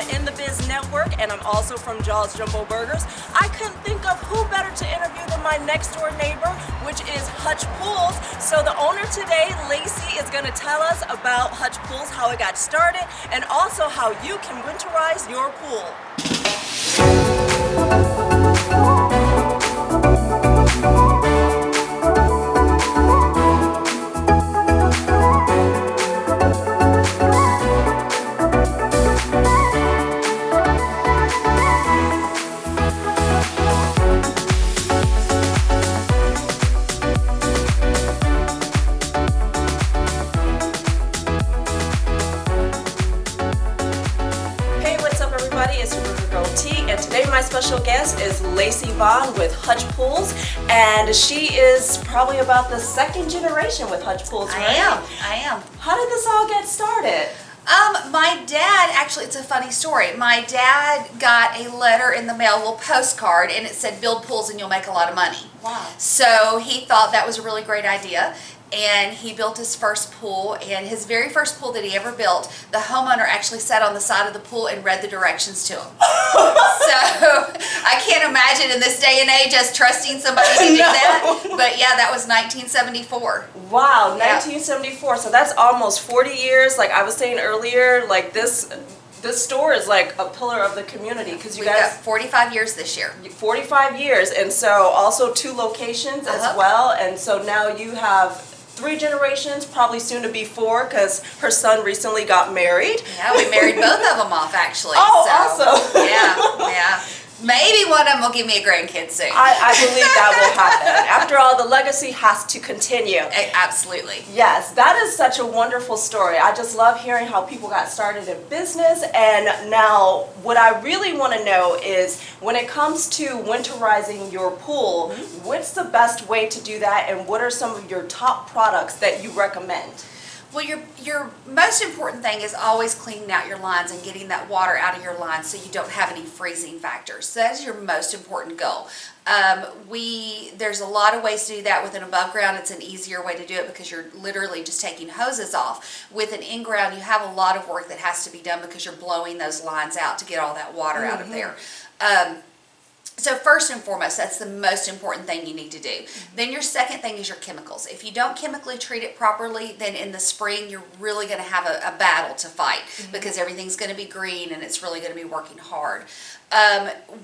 in the Biz Network, and I'm also from Jaws Jumbo Burgers. I couldn't think of who better to interview than my next door neighbor, which is Hutch Pools. So the owner today, Lacey, is going to tell us about Hutch Pools, how it got started, and also how you can winterize your pool. It's your River Girl T, and today my special guest is Lacey Vaughn with Hutch Pools, and she is probably about the second generation with Hutch Pools, right? I am. How did this all get started? My dad, actually, it's a funny story. My dad got a letter in the mail, a little postcard, and it said, build pools and you'll make a lot of money. Wow. So he thought that was a really great idea. And he built his first pool, and his very first pool that he ever built, the homeowner actually sat on the side of the pool and read the directions to him. So I can't imagine in this day and age us trusting somebody to do that. But yeah, that was 1974. Wow, 1974. So that's almost 40 years. Like I was saying earlier, like this store is like a pillar of the community because you We've guys got 45 years this year. 45 years, and so also 2 locations as well, and so now you have 3 generations, probably soon to be 4, because her son recently got married. Yeah, we married both of them off, actually. Oh, so, awesome. Yeah. Maybe one of them will give me a grandkid soon. I believe that will happen. After all, the legacy has to continue. Absolutely. Yes, that is such a wonderful story. I just love hearing how people got started in business. And now what I really want to know is when it comes to winterizing your pool, what's the best way to do that, and what are some of your top products that you recommend? Well, your most important thing is always cleaning out your lines and getting that water out of your lines so you don't have any freezing factors. So that is your most important goal. There's a lot of ways to do that. With an above ground, it's an easier way to do it because you're literally just taking hoses off. With an in ground, you have a lot of work that has to be done because you're blowing those lines out to get all that water out of there. So first and foremost, that's the most important thing you need to do. Then your second thing is your chemicals. If you don't chemically treat it properly, then in the spring you're really going to have a battle to fight because everything's going to be green and it's really going to be working hard.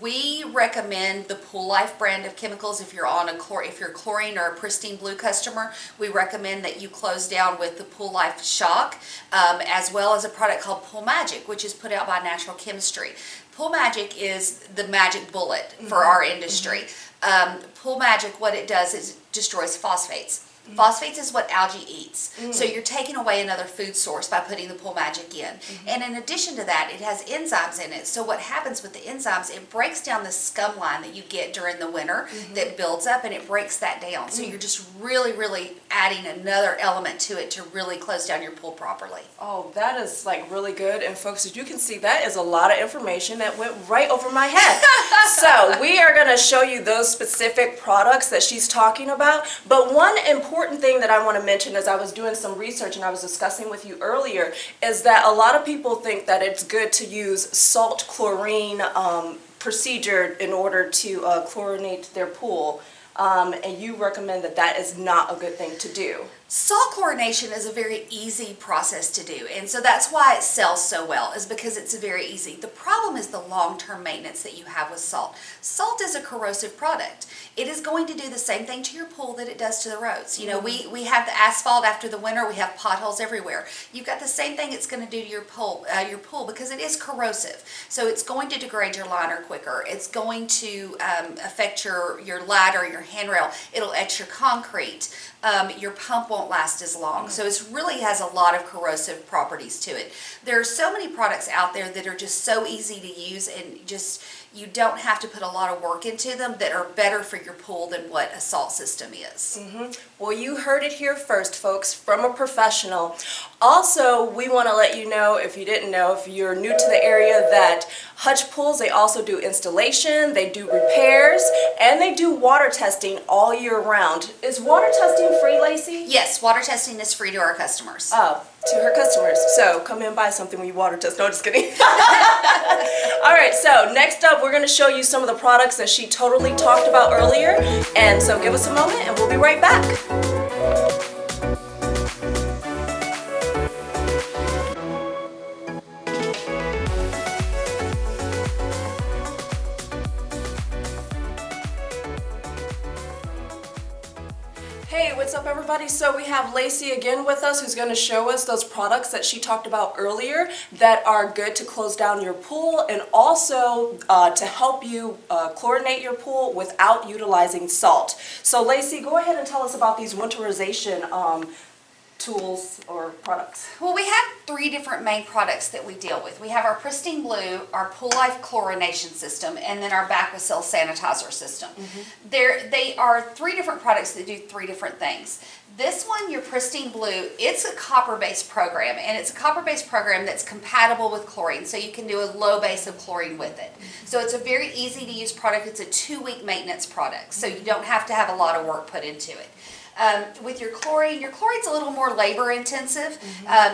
We recommend the Pool Life brand of chemicals. If you're on if you're a chlorine or a pristine blue customer, we recommend that you close down with the Pool Life Shock, as well as a product called Pool Magic, which is put out by Natural Chemistry. Pool Magic is the magic bullet for our industry. Pool Magic, what it does is destroys phosphates. Phosphates is what algae eats. So you're taking away another food source by putting the Pool Magic in. And in addition to that, it has enzymes in it. So what happens with the enzymes, it breaks down the scum line that you get during the winter that builds up, and it breaks that down. So you're just really, really adding another element to it to really close down your pool properly. Oh, that is like really good. And folks, as you can see, that is a lot of information that went right over my head. So we are going to show you those specific products that she's talking about. But one important thing that I want to mention, as I was doing some research and I was discussing with you earlier, is that a lot of people think that it's good to use salt chlorine procedure in order to chlorinate their pool. And you recommend that that is not a good thing to do. Salt chlorination is a very easy process to do, and so that's why it sells so well, is because it's very easy. The problem is the long-term maintenance that you have with salt. Salt is a corrosive product. It is going to do the same thing to your pool that it does to the roads. You know, we have the asphalt after the winter, we have potholes everywhere. You've got the same thing it's going to do to your pool because it is corrosive. So it's going to degrade your liner quicker. It's going to affect your ladder, your handrail. It'll etch your concrete. Your pump won't last as long. So it really has a lot of corrosive properties to it. There are so many products out there that are just so easy to use, and just you don't have to put a lot of work into them, that are better for your pool than what a salt system is. Well, you heard it here first, folks, from a professional. Also, we want to let you know, if you didn't know, if you're new to the area, that Hutch Pools, they also do installation, they do repairs, and they do water testing all year round. Is water testing free, Lacey? Yes, water testing is free to our customers. Oh, to her customers. So come in and buy something when you water test. No, just kidding. All right, so next up, we're gonna show you some of the products that she totally talked about earlier. And so give us a moment and we'll be right back. Hey, what's up everybody? So we have Lacey again with us who's going to show us those products that she talked about earlier that are good to close down your pool and also to help you chlorinate your pool without utilizing salt. So Lacey, go ahead and tell us about these winterization tools or products. Well, we have 3 different main products that we deal with. We have our Pristine Blue, our Pool Life chlorination system, and then our Baquicil sanitizer system. They are 3 different products that do 3 different things. This one, your Pristine Blue, it's a copper-based program, and it's a copper-based program that's compatible with chlorine, so you can do a low base of chlorine with it. So it's a very easy to use product. It's a 2-week maintenance product, so you don't have to have a lot of work put into it. With your chlorine's a little more labor intensive.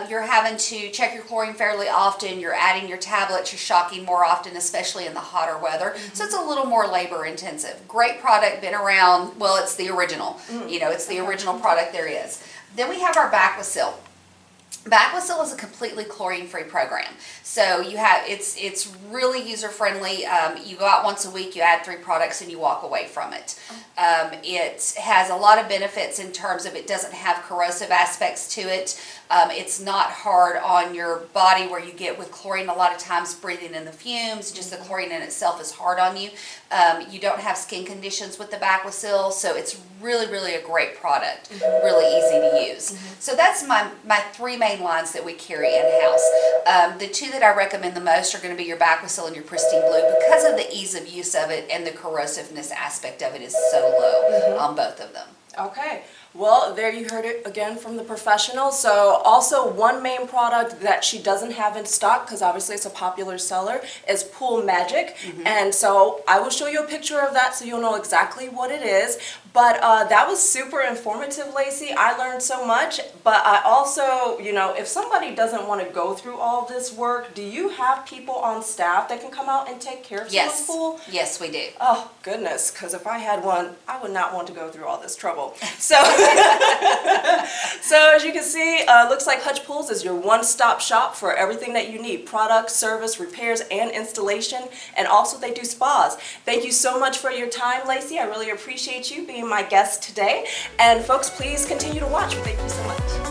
You're having to check your chlorine fairly often. You're adding your tablets, you're shocking more often, especially in the hotter weather. So it's a little more labor intensive. Great product, been around, well, it's the original. You know, it's the original product there is. Then we have our Baquicil. Baquicil is a completely chlorine-free program. So you have it's really user-friendly. You go out once a week, you add 3 products, and you walk away from it. It has a lot of benefits in terms of it doesn't have corrosive aspects to it. It's not hard on your body where you get with chlorine a lot of times breathing in the fumes. Just the chlorine in itself is hard on you. You don't have skin conditions with the Baquicil, so it's really, really a great product. Really easy to use. So that's my 3 main lines that we carry in-house. The 2 that I recommend the most are going to be your Baquicil and your Pristine Blue because of the ease of use of it, and the corrosiveness aspect of it is so low on both of them. Okay, well, there you heard it again from the professional. So also one main product that she doesn't have in stock, because obviously it's a popular seller, is Pool Magic. And so I will show you a picture of that so you'll know exactly what it is. But that was super informative, Lacey. I learned so much. But I also, you know, if somebody doesn't want to go through all this work, do you have people on staff that can come out and take care of someone's pool? Yes, we do. Oh, goodness, because if I had one, I would not want to go through all this trouble. So, so as you can see, looks like Hutch Pools is your one-stop shop for everything that you need: product, service, repairs, and installation. And also they do spas. Thank you so much for your time, Lacey. I really appreciate you being my guest today. And folks, please continue to watch. Thank you so much.